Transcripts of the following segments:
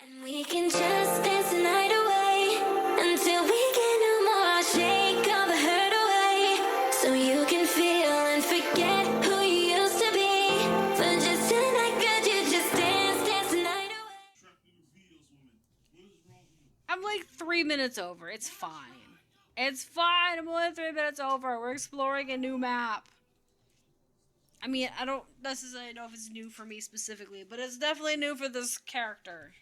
And we can just dance the night away until we get no more. Shake all the hurt away so you can feel and forget who you used to be. For just tonight, could you just dance the night away? I'm like 3 minutes over. It's fine. It's fine. I'm only 3 minutes over. We're exploring a new map. I mean, I don't necessarily know if it's new for me specifically, but it's definitely new for this character.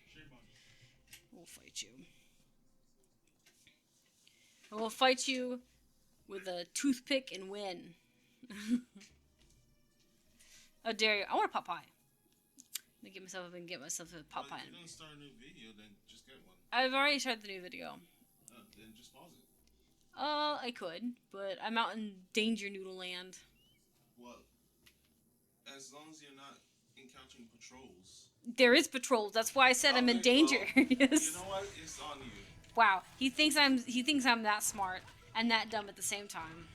We'll fight you. I will fight you with a toothpick and win. How dare you? I want a pot pie. Let me get myself a pot pie. If you're gonna start a new video, then just get one. I've already started the new video. Then just pause it. I could, but I'm out in Danger Noodle Land. Well, as long as you're not encountering patrols. There is patrols. That's why I said I'm in danger. Well, Yes. you know what? It's on you. Wow, he thinks I'm that smart and that dumb at the same time.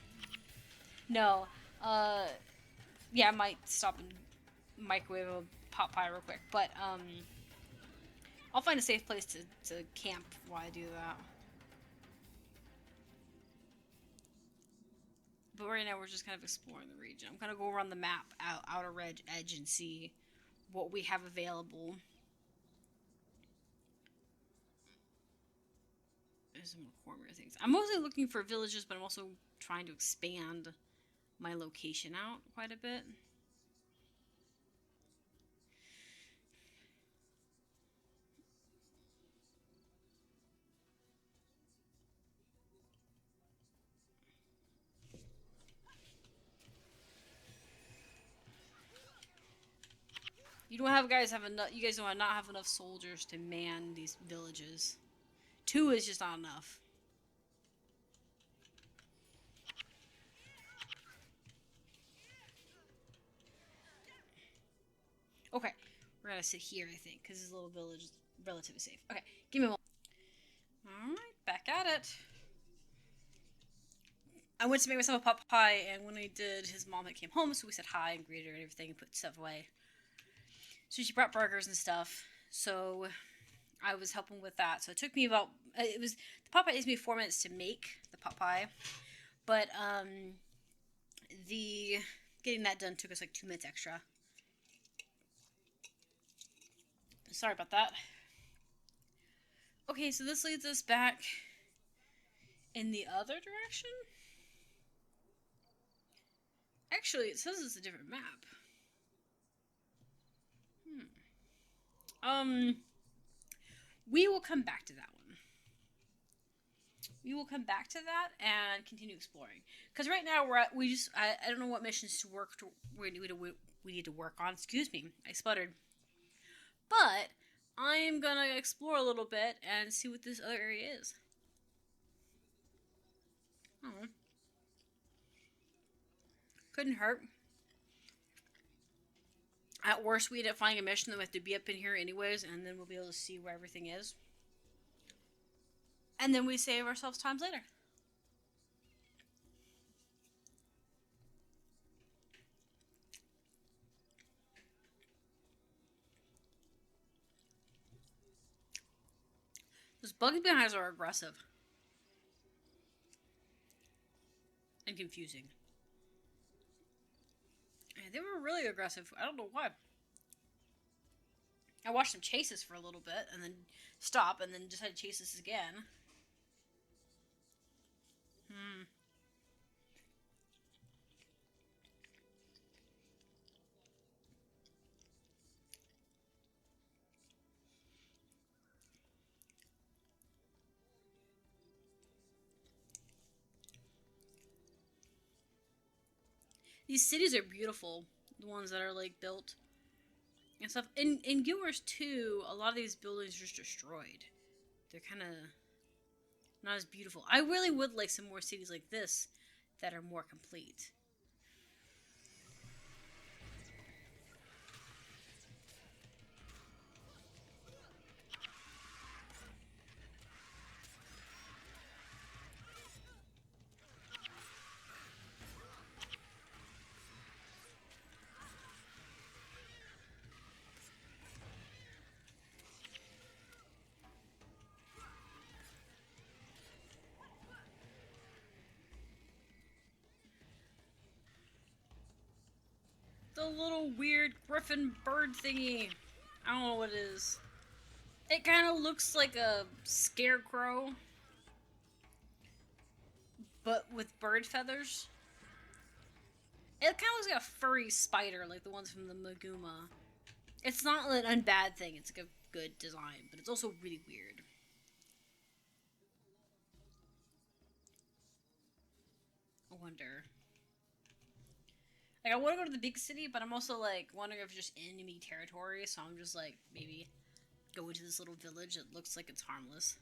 No, yeah, I might stop and microwave a pot pie real quick, but I'll find a safe place to camp while I do that. But right now we're just kind of exploring the region. I'm gonna go around the map, outer edge, and see what we have available. There's some corner things. I'm mostly looking for villages, but I'm also trying to expand my location out quite a bit. You don't have guys have enough. You guys don't not have enough soldiers to man these villages. 2 is just not enough. Okay, we're gonna sit here, I think, because this little village is relatively safe. Okay, give me a moment. Alright, back at it. I went to make myself a pot pie, and when I did, his mom had came home, so we said hi and greeted her and everything and put stuff away. So she brought burgers and stuff, so I was helping with that. So it took me about, the pot pie takes me 4 minutes to make the pot pie, but getting that done took us like 2 minutes extra. Sorry about that. Okay, so this leads us back in the other direction. Actually, it says it's a different map. We will come back to that one. We will come back to that and continue exploring. Because right now I don't know what missions we need to work on. Excuse me, I sputtered. But I'm gonna explore a little bit and see what this other area is. Oh, couldn't hurt. At worst, we end up finding a mission that we have to be up in here anyways, and then we'll be able to see where everything is. And then we save ourselves times later. Those bugs behind us are aggressive. And confusing. They were really aggressive. I don't know why. I watched them chase us for a little bit, and then stop, and then decided to chase us again. These cities are beautiful. The ones that are, like, built and stuff. In Guild Wars 2, a lot of these buildings are just destroyed. They're kind of not as beautiful. I really would like some more cities like this that are more complete. the little weird griffin bird thingy. I don't know what it is. It kind of looks like a scarecrow, but with bird feathers. It kind of looks like a furry spider, like the ones from the Maguma. It's not an unbad thing, it's like a good design, but it's also really weird. I wonder. Like, I want to go to the big city, but I'm also, like, wondering if it's just enemy territory, so I'm just, like, maybe go into this little village that looks like it's harmless.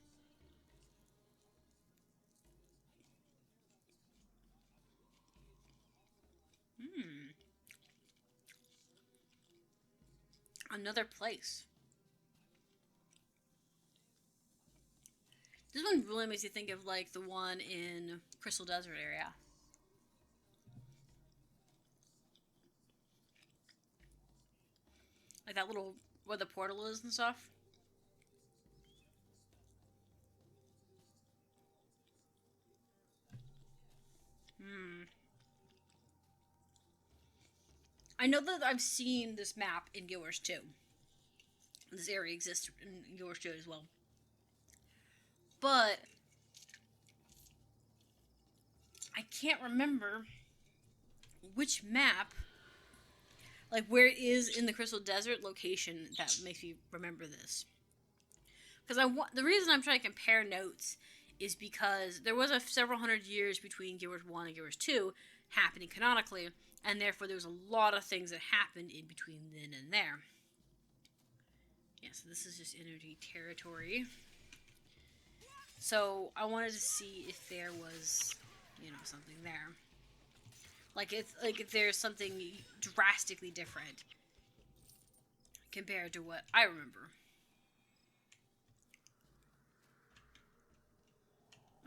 Another place. This one really makes you think of, like, the one in Crystal Desert area. Like that little, where the portal is and stuff. I know that I've seen this map in Guild Wars 2. This area exists in Guild Wars 2 as well. But I can't remember which map, like where it is in the Crystal Desert location that makes me remember this. Because the reason I'm trying to compare notes is because there was several hundred years between Guild Wars 1 and Guild Wars 2 happening canonically, and therefore there was a lot of things that happened in between then and there. Yeah, so this is just energy territory. So I wanted to see if there was, you know, something there. Like if there's something drastically different compared to what I remember.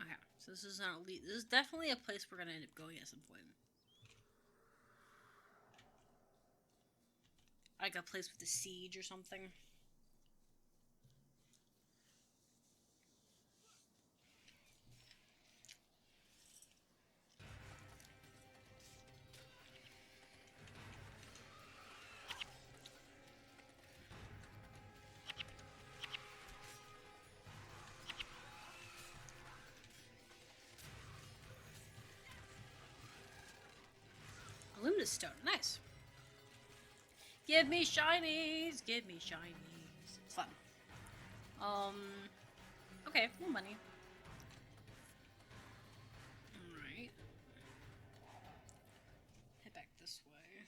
Okay, so this is not elite. This is definitely a place we're gonna end up going at some point. Like a place with a siege or something. Luminous stone, nice. Give me shinies, give me shinies. It's fun. Okay, more money. Alright. Head back this way.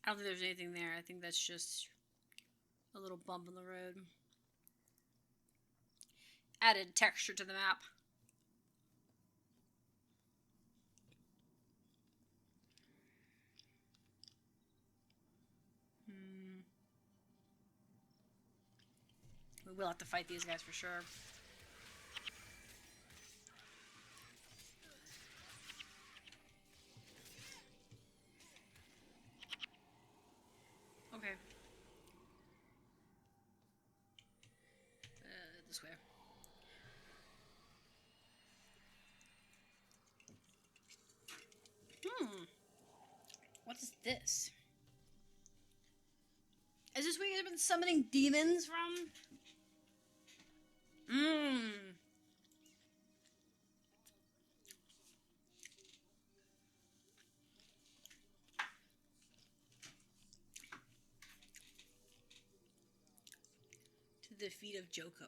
I don't think there's anything there. I think that's just a little bump in the road. Added texture to the map. We will have to fight these guys for sure. Okay. This way. What is this? Is this where you've been summoning demons from? To the defeat of Joko.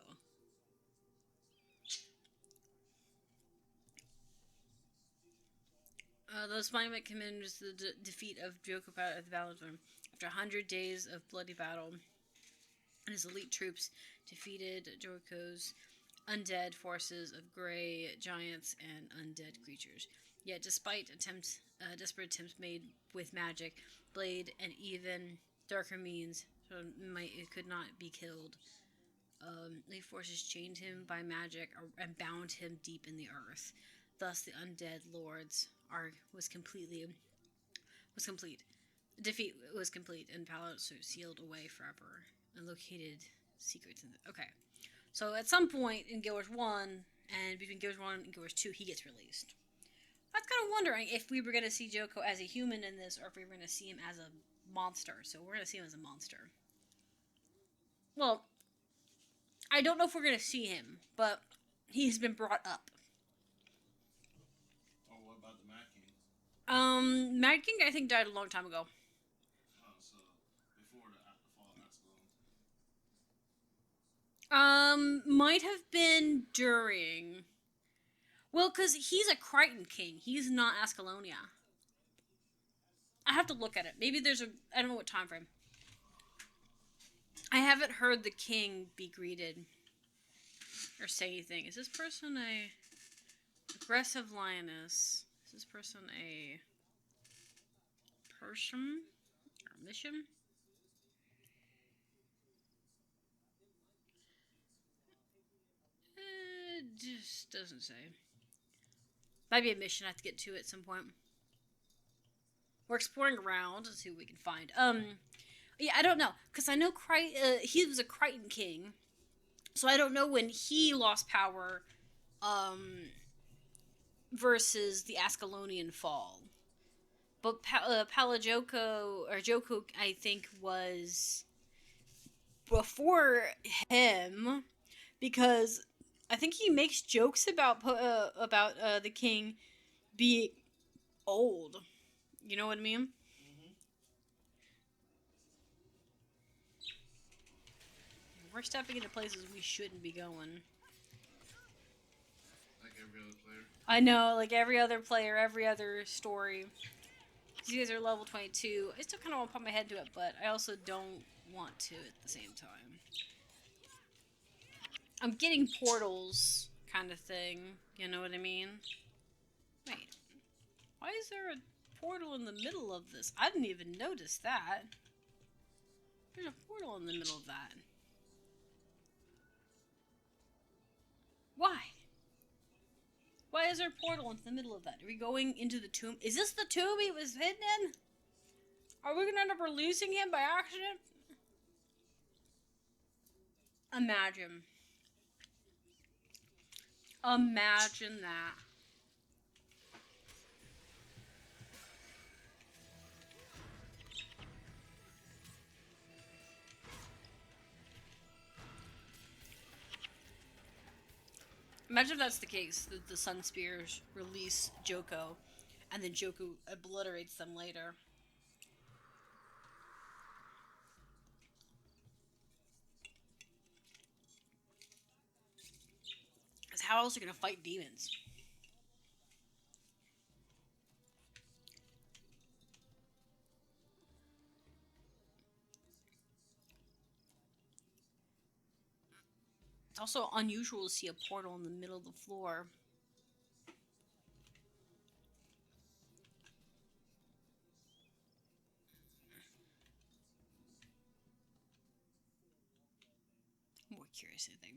Those monument commands the defeat of Joko at the Battle Zone. After 100 days of bloody battle, and his elite troops defeated Joko's undead forces of gray giants and undead creatures. Yet, despite desperate attempts made with magic, blade, and even darker means, it could not be killed. Elite forces chained him by magic and bound him deep in the earth. Thus, the undead lords was complete. Defeat was complete, and palace sealed away forever, and located secrets in the. Okay, So at some point in Guild Wars 1 and between Guild Wars 1 and Guild Wars 2, he gets released. I was kind of wondering if we were going to see Joko as a human in this or if we were going to see him as a monster. So we're going to see him as a monster. Well, I don't know if we're going to see him, but he's been brought up. Oh, what about the Mad King? Mad King, I think, died a long time ago. Oh, so before the fall of Ascalon. Might have been during. Well, because he's a Crichton King. He's not Ascalonia. I have to look at it. Maybe there's a... I don't know what time frame. I haven't heard the king be greeted or say anything. Is this person a aggressive lioness? Is this person a person or mission? It just doesn't say. Might be a mission. I have to get to it at some point. We're exploring around to see what we can find. Yeah, I don't know, because I know he was a Crichton King, so I don't know when he lost power, versus the Ascalonian fall. But Joko, I think, was before him, because I think he makes jokes about the king being old. You know what I mean? We're stepping into places we shouldn't be going. Like every other player. I know, like every other player, every other story. These guys are level 22. I still kind of want to put my head to it, but I also don't want to at the same time. I'm getting portals kind of thing. You know what I mean? Wait. Why is there a portal in the middle of this? I didn't even notice that. There's a portal in the middle of that. Why? Why is there a portal into the middle of that? Are we going into the tomb? Is this the tomb he was hidden in? Are we gonna end up releasing him by accident? Imagine. Imagine that. Imagine if that's the case, that the Sun Spears release Joko, and then Joko obliterates them later. Because how else are you going to fight demons? It's also unusual to see a portal in the middle of the floor. I'm more curious, I think.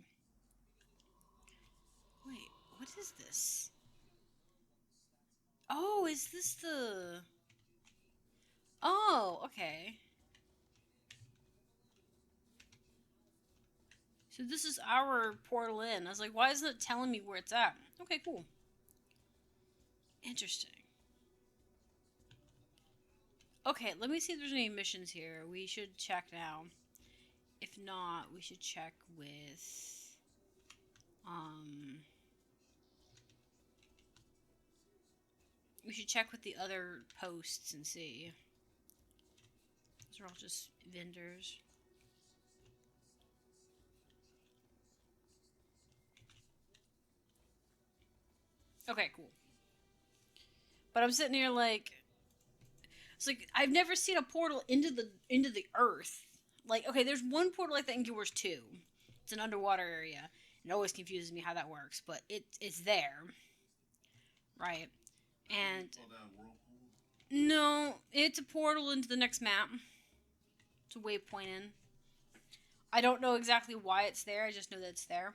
Wait, what is this? Oh, is this the... Oh, okay. So this is our portal in. I was like, why isn't it telling me where it's at? Okay, cool. Interesting. Okay, let me see if there's any missions here. We should check now. If not, we should check with... We should check with the other posts and see. Those are all just vendors. Okay, cool. But I'm sitting here like... It's like, I've never seen a portal into the earth. Like, okay, there's one portal like that in Guild Wars 2. It's an underwater area. It always confuses me how that works, but it's there. Right. And... No, it's a portal into the next map. It's a waypoint in. I don't know exactly why it's there, I just know that it's there.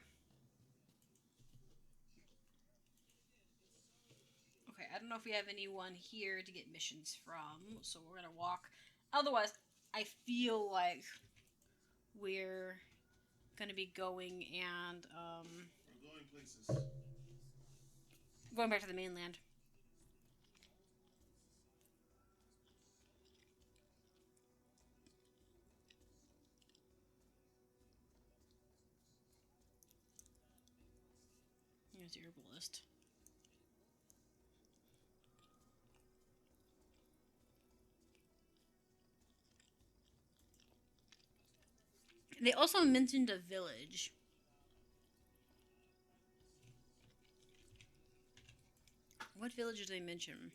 Okay, I don't know if we have anyone here to get missions from, so we're gonna walk. Otherwise, I feel like we're going to be going and We're going places. going back to the mainland. Here's the herbalist. They also mentioned a village. What village did they mention?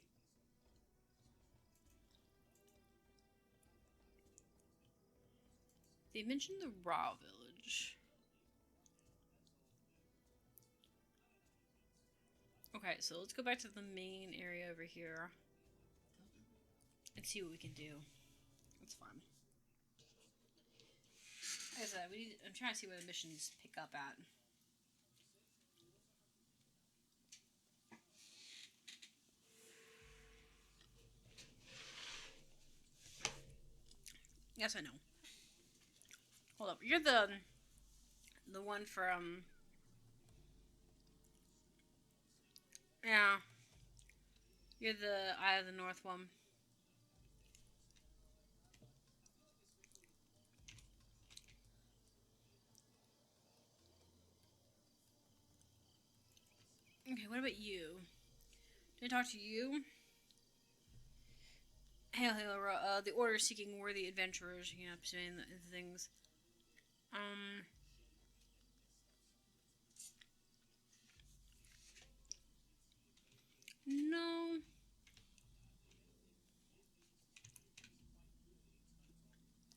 They mentioned the Raw village. Okay, so let's go back to the main area over here and see what we can do. That's fun. Like I said, I'm trying to see where the missions pick up at. Yes, I know. Hold up, you're the one from. Yeah, you're the Eye of the North one. Okay, what about you? Did I talk to you? Hail, hail, the order seeking worthy adventurers, you know, saying the things. No.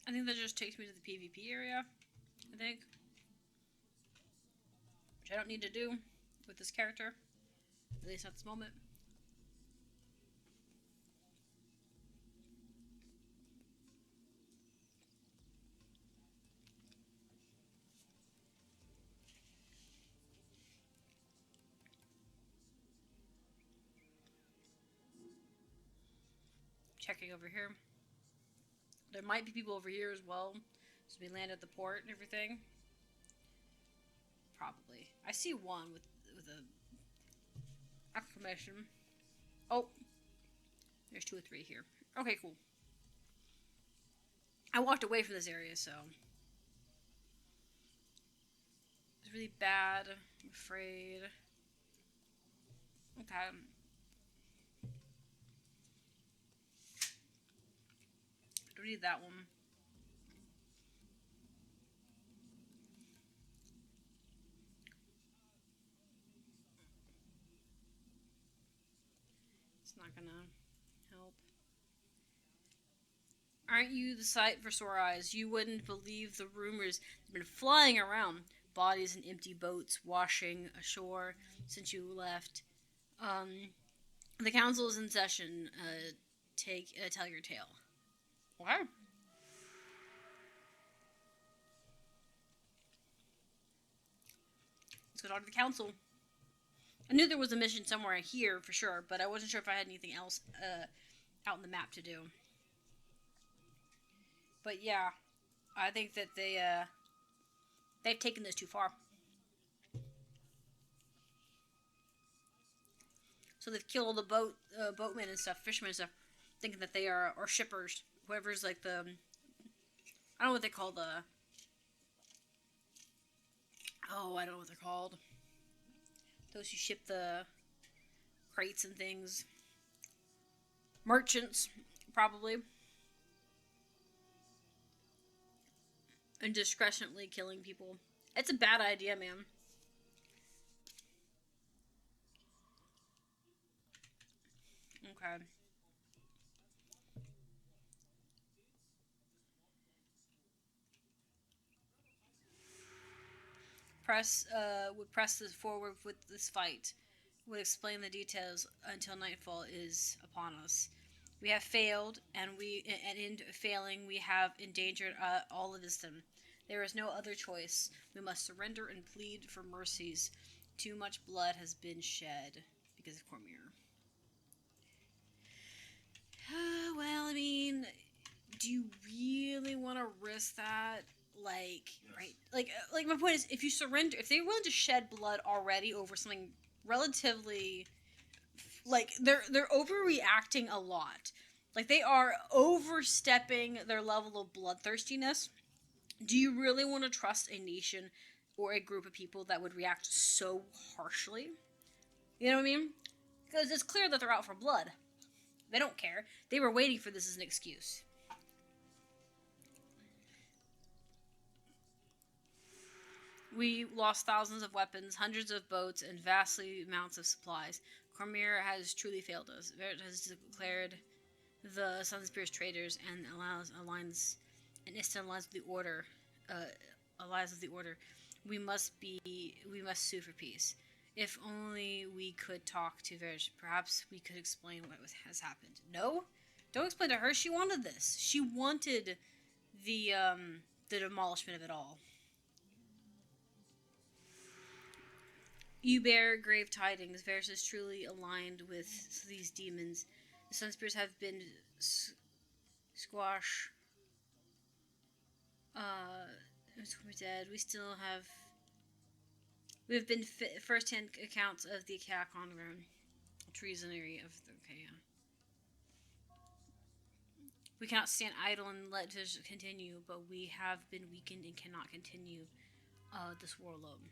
I think that just takes me to the PvP area, I think. Which I don't need to do with this character. At least at this moment. Checking over here. There might be people over here as well. So we land at the port and everything. Probably. I see one with a exclamation. Oh. There's 2 or 3 here. Okay, cool. I walked away from this area, so it's really bad. I'm afraid. Okay. Don't need that one. It's not gonna help. Aren't you the sight for sore eyes? You wouldn't believe the rumors that have been flying around. Bodies in empty boats washing ashore since you left. The council is in session. Tell your tale. Okay. Let's go talk to the council. I knew there was a mission somewhere here for sure, but I wasn't sure if I had anything else out in the map to do. But yeah, I think that they've taken this too far. So they've killed all the boatmen and stuff, fishermen and stuff, thinking that they are or shippers, whoever's like the I don't know what they call the. Oh, I don't know what they're called. Those who ship the crates and things. Merchants, probably. Indiscretionally killing people. It's a bad idea, man. Okay. Would press this forward with this fight. Would explain the details until nightfall is upon us. We have failed, and in failing, we have endangered all of Iston. There is no other choice. We must surrender and plead for mercies. Too much blood has been shed because of Cormier. Well, I mean, do you really want to risk that? Like, Yes. right? Like my point is, if you surrender, if they're willing to shed blood already over something relatively, like they're overreacting a lot. Like they are overstepping their level of bloodthirstiness. Do you really want to trust a nation or a group of people that would react so harshly? You know what I mean? Because it's clear that they're out for blood. They don't care. They were waiting for this as an excuse. We lost thousands of weapons, hundreds of boats, and vastly amounts of supplies. Cormier has truly failed us. Vert has declared the Sun Spears traitors and aligns and Istan aligns with the order. Allies of the order. We must sue for peace. If only we could talk to Verge. Perhaps we could explain what has happened. No, don't explain to her. She wanted this. She wanted the demolishment of it all. You bear grave tidings. Varys is truly aligned with these demons. The Sunspears have been squashed. We're dead. We have been first-hand accounts of the attack on Rome. Treasonary of the... Okay, yeah. We cannot stand idle and let this continue, but we have been weakened and cannot continue this war alone.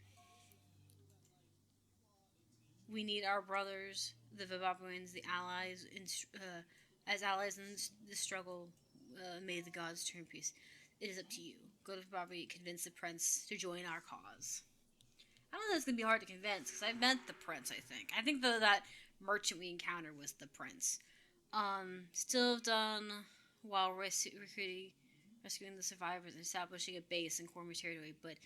We need our brothers, the Vababuans, the allies, as allies in this struggle. May the gods turn peace. It is up to you. Go to Vababu, convince the prince to join our cause. I don't know if it's going to be hard to convince, because I met the prince, I think. I think that merchant we encountered was the prince. Still done while rescuing the survivors and establishing a base in Cormier territory, but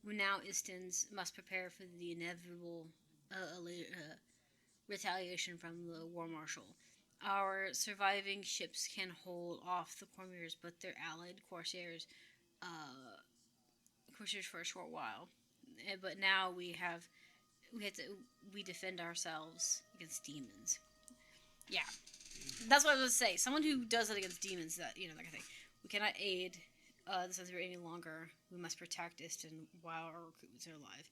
now Istins must prepare for the inevitable retaliation from the war marshal. Our surviving ships can hold off the Cormiers, but their allied corsairs for a short while. But now we defend ourselves against demons. Yeah, that's what I was going to say. Someone who does it against demons, that that kind of thing. We cannot aid the Sunspear any longer. We must protect Istin while our recruitments are alive,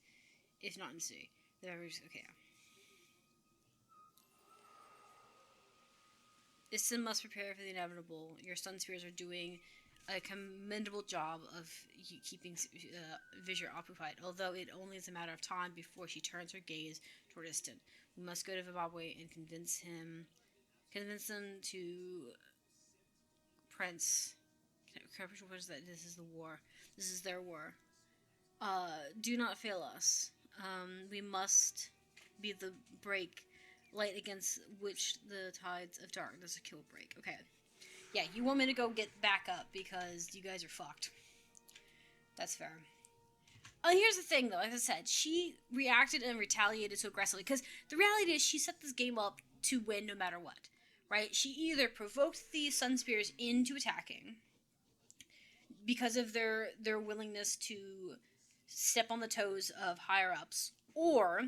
if not in sea. Okay. Istin must prepare for the inevitable. Your Sunspears are doing a commendable job of keeping Visir occupied, although it only is a matter of time before she turns her gaze toward Istin. We must go to Zimbabwe and convince them to Prince. That this is the war. This is their war. Do not fail us. We must be the light against which the tides of darkness will break. Okay. Yeah, you want me to go get back up because you guys are fucked. That's fair. Here's the thing, though. Like I said, she reacted and retaliated so aggressively because the reality is she set this game up to win no matter what, right? She either provoked the Sunspears into attacking because of their willingness to step on the toes of higher-ups, or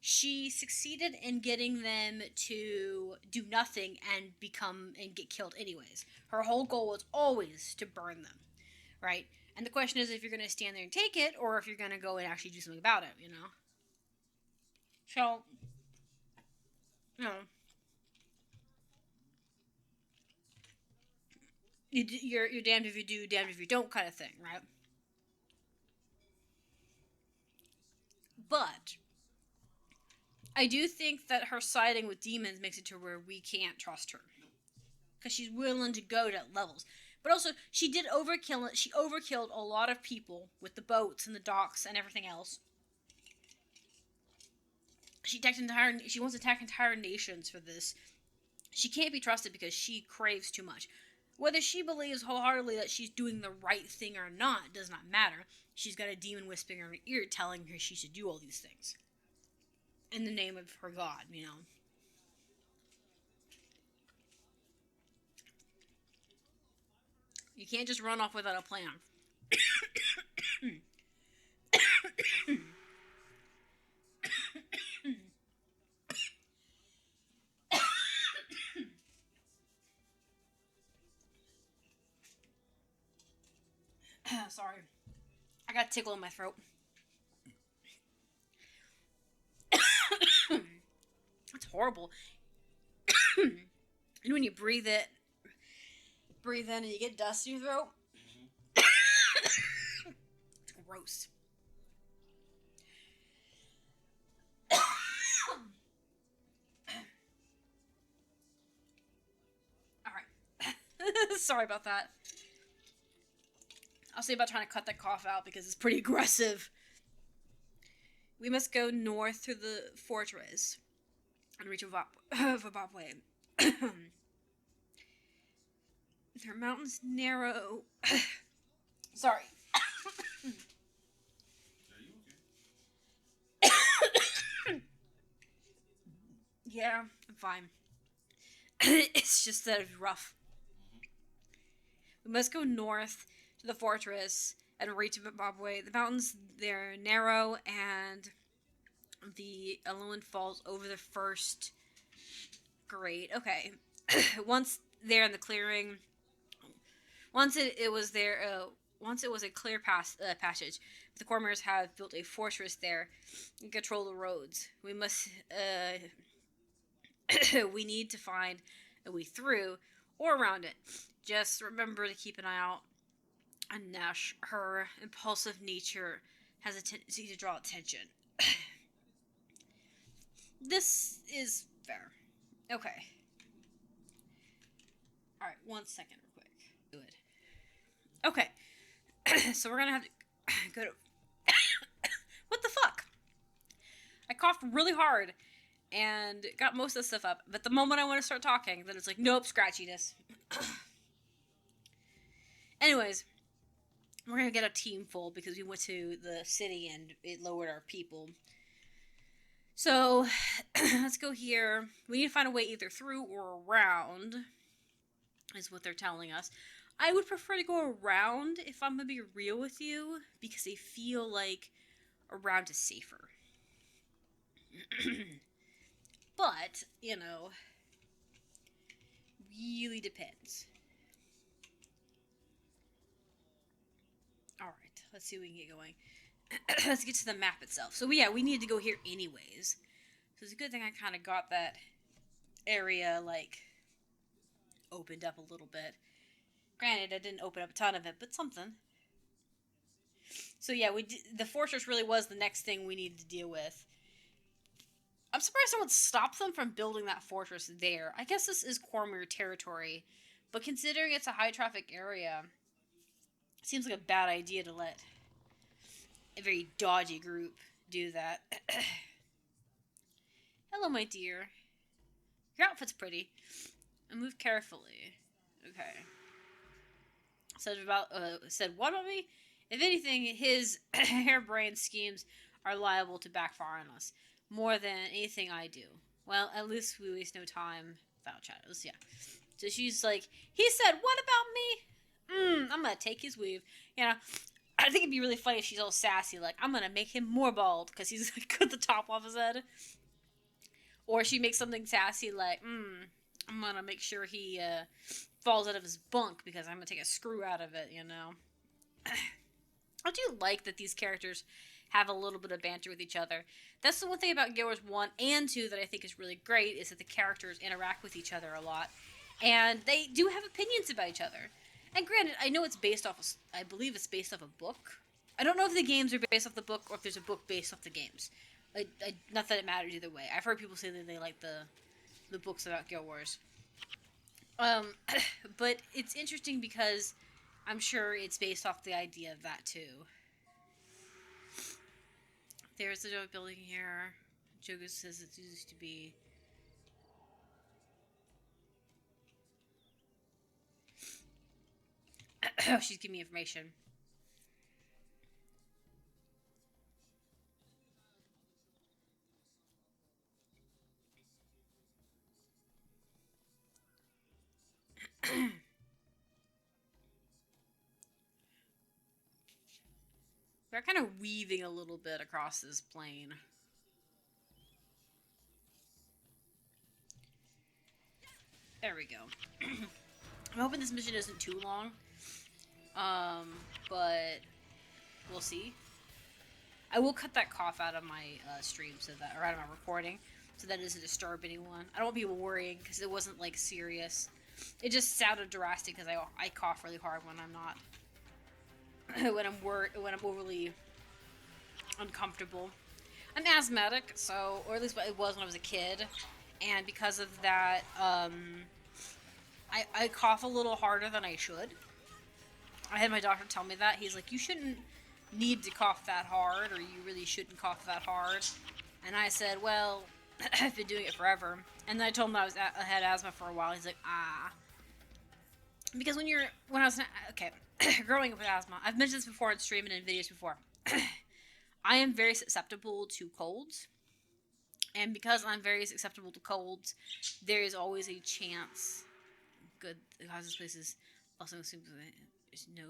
she succeeded in getting them to do nothing and get killed anyways. Her whole goal was always to burn them, right? And the question is if you're going to stand there and take it, or if you're going to go and actually do something about it, So, you're damned if you do, damned if you don't kind of thing, right? But I do think that her siding with demons makes it to where we can't trust her. Because she's willing to go to levels. But also, she did overkill it. She overkilled a lot of people with the boats and the docks and everything else. She wants to attack entire nations for this. She can't be trusted because she craves too much. Whether she believes wholeheartedly that she's doing the right thing or not does not matter. She's got a demon whispering in her ear telling her she should do all these things. In the name of her god, You can't just run off without a plan. Sorry. I got a tickle in my throat. It's horrible. And when you breathe in and you get dust in your throat. It's gross. Alright. Sorry about that. I'll see about trying to cut that cough out because it's pretty aggressive. We must go north through the fortress and reach Vabapwe. Their mountains narrow. Sorry. Yeah, I'm fine. It's just that it's rough. We must go north to the fortress and reach Zimbabwe. The mountains, they're narrow, and the element falls over the first grade. Okay. Once there in the clearing, once it was there, once it was a clear passage, the Cormers have built a fortress there and control the roads. We must, we need to find a way through or around it. Just remember to keep an eye out on Nash. Her impulsive nature has a tendency to draw attention. This is fair. Okay. Alright, 1 second real quick. Good. Okay. So we're gonna have to go to... What the fuck? I coughed really hard and got most of the stuff up, but the moment I want to start talking, then it's like, nope, scratchiness. Anyways, we're gonna get a team full because we went to the city and it lowered our people. So, let's go here. We need to find a way either through or around, is what they're telling us. I would prefer to go around, if I'm gonna be real with you, because I feel like around is safer. But, you know, really depends. Alright, let's see if we can get going. Let's get to the map itself. So, yeah, we need to go here anyways. So, it's a good thing I kind of got that area, like, opened up a little bit. Granted, I didn't open up a ton of it, but something. So, yeah, the fortress really was the next thing we needed to deal with. I'm surprised someone stopped them from building that fortress there. I guess this is Cormier territory, but considering it's a high-traffic area, it seems like a bad idea to let a very dodgy group do that. Hello, my dear. Your outfit's pretty. And move carefully. Okay. Said what about me? If anything, his harebrained schemes are liable to backfire on us. More than anything I do. Well, at least we waste no time without shadows, yeah. So she's like, he said, what about me? I'm gonna take his weave. You know, I think it'd be really funny if she's all sassy, like, I'm gonna make him more bald, because he's gonna cut the top off his head. Or she makes something sassy, like, I'm gonna make sure he, falls out of his bunk, because I'm gonna take a screw out of it, you know? I do like that these characters have a little bit of banter with each other. That's the one thing about Guild Wars 1 and 2 that I think is really great, is that the characters interact with each other a lot. And they do have opinions about each other. And granted, I know it's based off of, I believe it's based off a book. I don't know if the games are based off the book or if there's a book based off the games. Not that it matters either way. I've heard people say that they like the books about Guild Wars. But it's interesting because I'm sure it's based off the idea of that too. There's the joke building here. Jogo says it used to be. Oh, she's giving me information. They're kind of weaving a little bit across this plane. There we go. I'm hoping this mission isn't too long. But we'll see. I will cut that cough out of my stream or out of my recording, so that it doesn't disturb anyone. I don't want people worrying because it wasn't like serious. It just sounded drastic because I cough really hard when I'm not when I'm overly uncomfortable. I'm asthmatic, so, or at least it was when I was a kid, and because of that, I cough a little harder than I should. I had my doctor tell me that. He's like, you shouldn't need to cough that hard, or you really shouldn't cough that hard. And I said, well, I've been doing it forever. And then I told him I had asthma for a while. He's like, because when I was, okay, growing up with asthma, I've mentioned this before on stream and in videos before. I am very susceptible to colds. And because I'm very susceptible to colds, there is always a chance. Good, because this place is also assumed there's no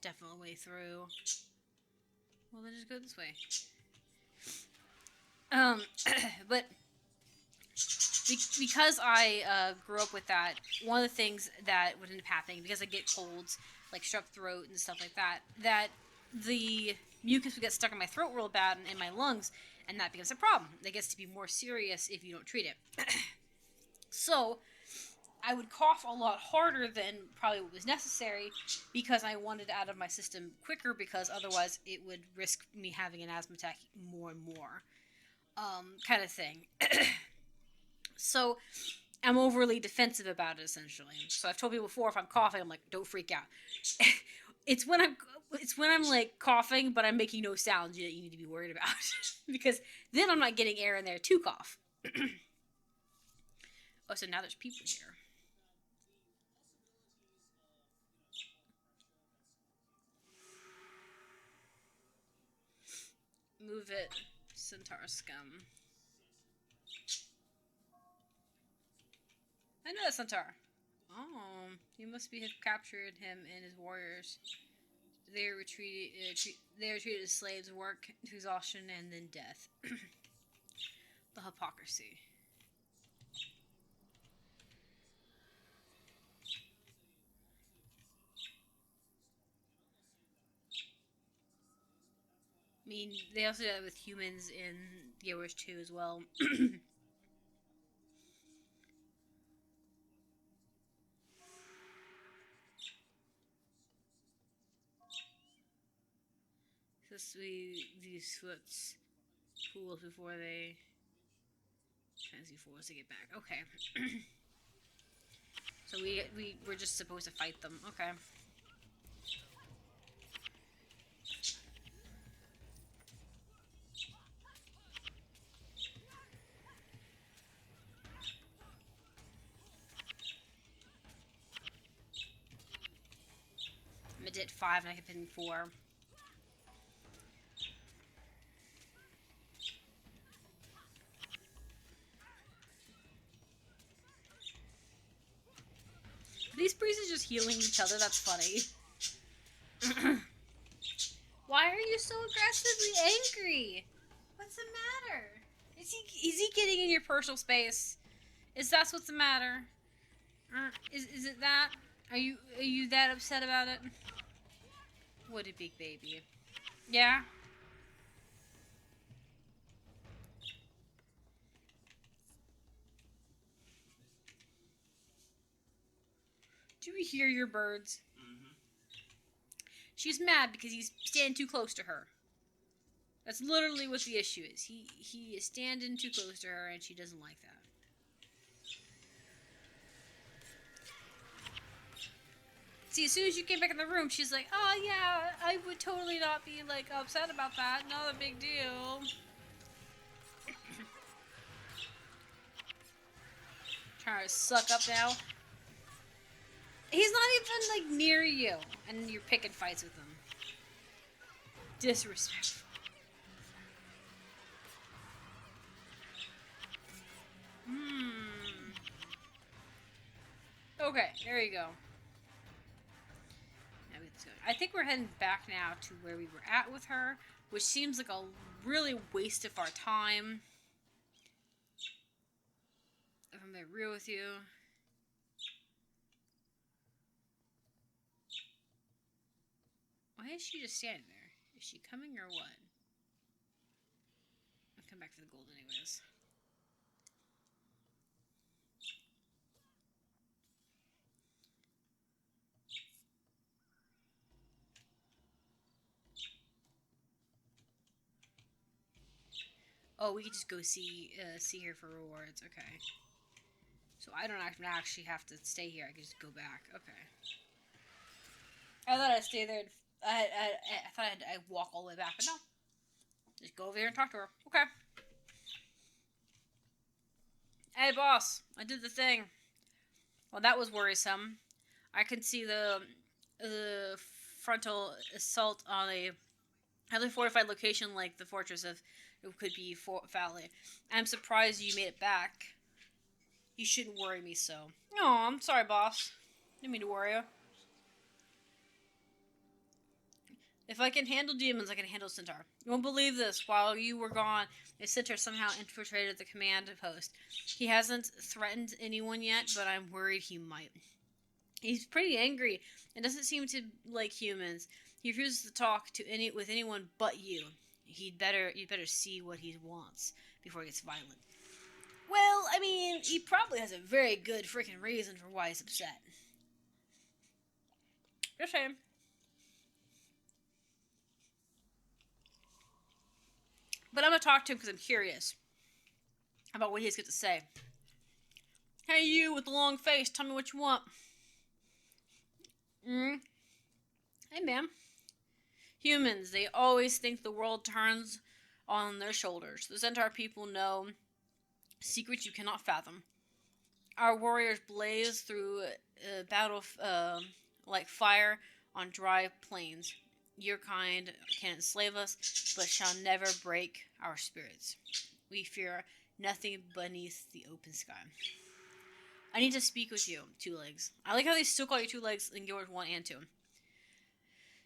definite way through. Well, then just go this way. But because I grew up with that, one of the things that would end up happening, because I get colds, like strep throat and stuff like that, that the mucus would get stuck in my throat real bad and in my lungs, and that becomes a problem. That gets to be more serious if you don't treat it. So, I would cough a lot harder than probably what was necessary because I wanted it out of my system quicker, because otherwise it would risk me having an asthma attack more and more. Kind of thing. So, I'm overly defensive about it, essentially. So I've told people before, if I'm coughing, I'm like, don't freak out. It's when I'm like coughing, but I'm making no sounds that you need to be worried about. Because then I'm not getting air in there to cough. Oh, so now there's people here. Move it, Centaur scum. I know that Centaur. Oh, you must have captured him and his warriors. They are treated as slaves, work to exhaustion, and then death. The hypocrisy. I mean, they also do that with humans in the Wars 2 as well. These foots fools before they fancy fools to get back. Okay. So we're just supposed to fight them. Okay. I'm at 5 and I can pin 4. These priests are just healing each other. That's funny. Why are you so aggressively angry? What's the matter? Is he getting in your personal space? Is that what's the matter? Is it that? Are you that upset about it? What a big baby. Yeah. Do we hear your birds? Mm-hmm. She's mad because he's standing too close to her. That's literally what the issue is. He is standing too close to her, and she doesn't like that. See, as soon as you came back in the room, she's like, "Oh yeah, I would totally not be like upset about that. Not a big deal." Trying to suck up now. He's not even like near you, and you're picking fights with him. Disrespectful. Okay, there you go. I think we're heading back now to where we were at with her, which seems like a really waste of our time. If I'm being real with you. Why is she just standing there? Is she coming or what? I'll come back to the gold anyways. Oh, we could just go see her for rewards. Okay. So I don't actually have to stay here. I can just go back. Okay. I thought I'd stay there. I thought I'd walk all the way back, but no. Just go over there and talk to her. Okay. Hey, boss. I did the thing. Well, that was worrisome. I could see the frontal assault on a highly fortified location like the fortress of it could be Valley. I'm surprised you made it back. You shouldn't worry me so. Oh, I'm sorry, boss. Didn't mean to worry you. If I can handle demons, I can handle Centaur. You won't believe this. While you were gone, a Centaur somehow infiltrated the command post. He hasn't threatened anyone yet, but I'm worried he might. He's pretty angry and doesn't seem to like humans. He refuses to talk with anyone but you. You'd better see what he wants before he gets violent. Well, I mean, he probably has a very good freaking reason for why he's upset. Just saying. But I'm going to talk to him because I'm curious about what he's got to say. Hey, you with the long face, tell me what you want. Hey, ma'am. Humans, they always think the world turns on their shoulders. The Centaur people know secrets you cannot fathom. Our warriors blaze through battle like fire on dry plains. Your kind can enslave us, but shall never break our spirits. We fear nothing beneath the open sky. I need to speak with you, Two Legs. I like how they still call you Two Legs in Guild Wars 1 and 2.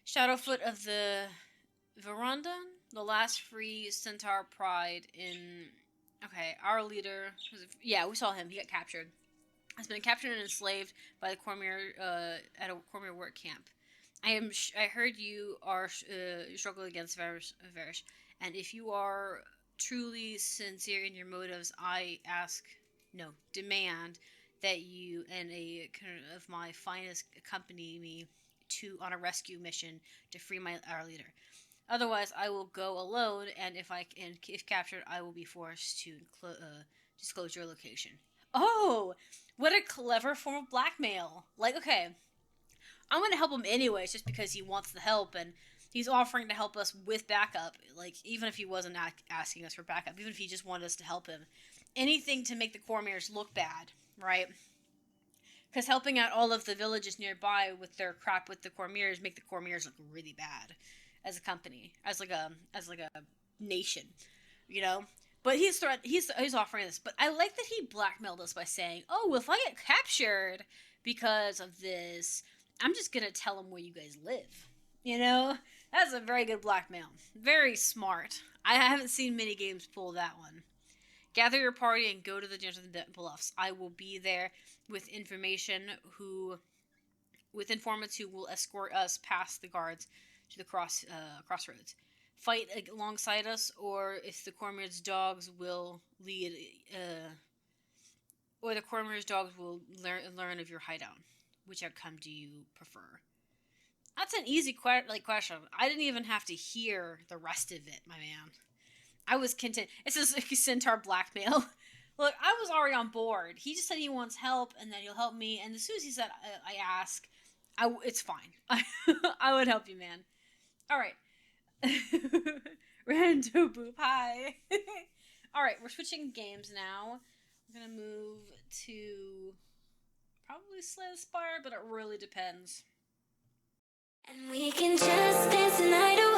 Shadowfoot of the Veranda, the last free Centaur pride in... Okay, our leader... Yeah, we saw him. He got captured. Has been captured and enslaved by the Cormier at a Cormier work camp. I heard you are struggling against Varish, and if you are truly sincere in your motives, I demand that you and a of my finest accompany me on a rescue mission to free our leader. Otherwise, I will go alone, and if captured, I will be forced to disclose your location. Oh, what a clever form of blackmail! Like, okay, I'm going to help him anyways, just because he wants the help, and he's offering to help us with backup. Like, even if he wasn't asking us for backup, even if he just wanted us to help him. Anything to make the Cormiers look bad, right? Because helping out all of the villages nearby with their crap with the Cormiers make the Cormiers look really bad as a company, as like a nation, you know. But he's offering this. But I like that he blackmailed us by saying, "Oh, if I get captured because of this, I'm just gonna tell him where you guys live." You know, that's a very good blackmail. Very smart. I haven't seen many games pull that one. Gather your party and go to the Dungeons and Bluffs. I will be there with informants who will escort us past the guards to the crossroads. Fight alongside us, or if the Cormier's dogs will lead, or the Cormier's dogs will learn of your hideout. Which outcome do you prefer? That's an easy question. I didn't even have to hear the rest of it, my man. I was content. It says Centaur blackmail. Look, I was already on board. He just said he wants help and that he'll help me. And as soon as he said I ask, it's fine. I would help you, man. All right. Rando boop. Hi. All right, we're switching games now. I'm going to move to probably Slay the Spire, but it really depends. And we can just dance the night away.